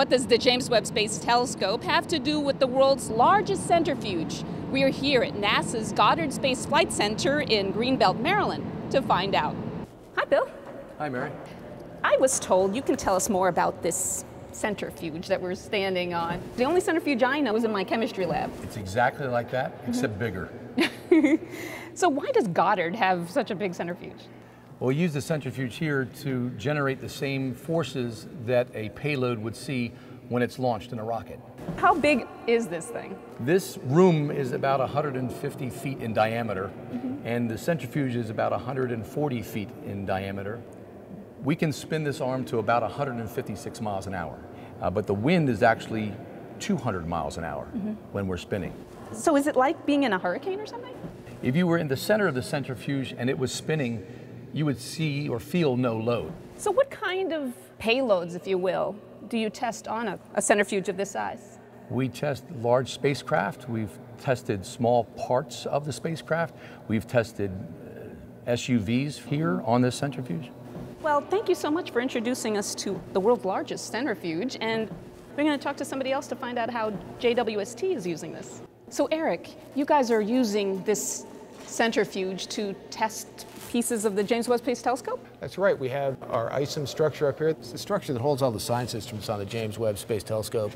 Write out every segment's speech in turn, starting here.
What does the James Webb Space Telescope have to do with the world's largest centrifuge? We're here at NASA's Goddard Space Flight Center in Greenbelt, Maryland, to find out. Hi, Bill. Hi, Mary. I was told you can tell us more about this centrifuge that we're standing on. The only centrifuge I know is in my chemistry lab. It's exactly like that, except bigger. So why does Goddard have such a big centrifuge? Well, we use the centrifuge here to generate the same forces that a payload would see when it's launched in a rocket. How big is this thing? This room is about 150 feet in diameter, and the centrifuge is about 140 feet in diameter. We can spin this arm to about 156 miles an hour, but the wind is actually 200 miles an hour when we're spinning. So is it like being in a hurricane or something? If you were in the center of the centrifuge and it was spinning, you would see or feel no load. So what kind of payloads, if you will, do you test on a centrifuge of this size? We test large spacecraft. We've tested small parts of the spacecraft. We've tested SUVs here on this centrifuge. Well, thank you so much for introducing us to the world's largest centrifuge, and we're going to talk to somebody else to find out how JWST is using this. So Eric, you guys are using this centrifuge to test pieces of the James Webb Space Telescope? That's right. We have our ISIM structure up here. It's the structure that holds all the science instruments on the James Webb Space Telescope.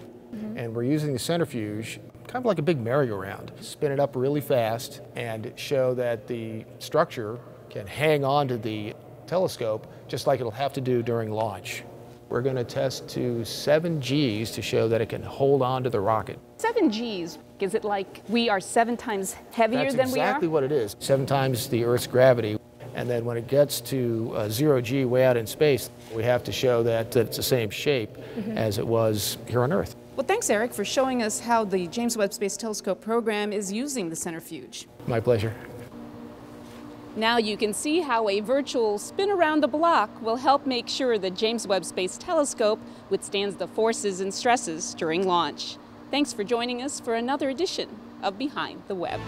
And we're using the centrifuge kind of like a big merry-go-round. Spin it up really fast and show that the structure can hang on to the telescope just like it'll have to do during launch. We're going to test to 7 Gs to show that it can hold on to the rocket. 7 Gs, is it like we are 7 times heavier than we are? That's exactly what it is. 7 times the Earth's gravity. And then when it gets to 0 G way out in space, we have to show that it's the same shape as it was here on Earth. Well, thanks, Eric, for showing us how the James Webb Space Telescope program is using the centrifuge. My pleasure. Now you can see how a virtual spin around the block will help make sure the James Webb Space Telescope withstands the forces and stresses during launch. Thanks for joining us for another edition of Behind the Web.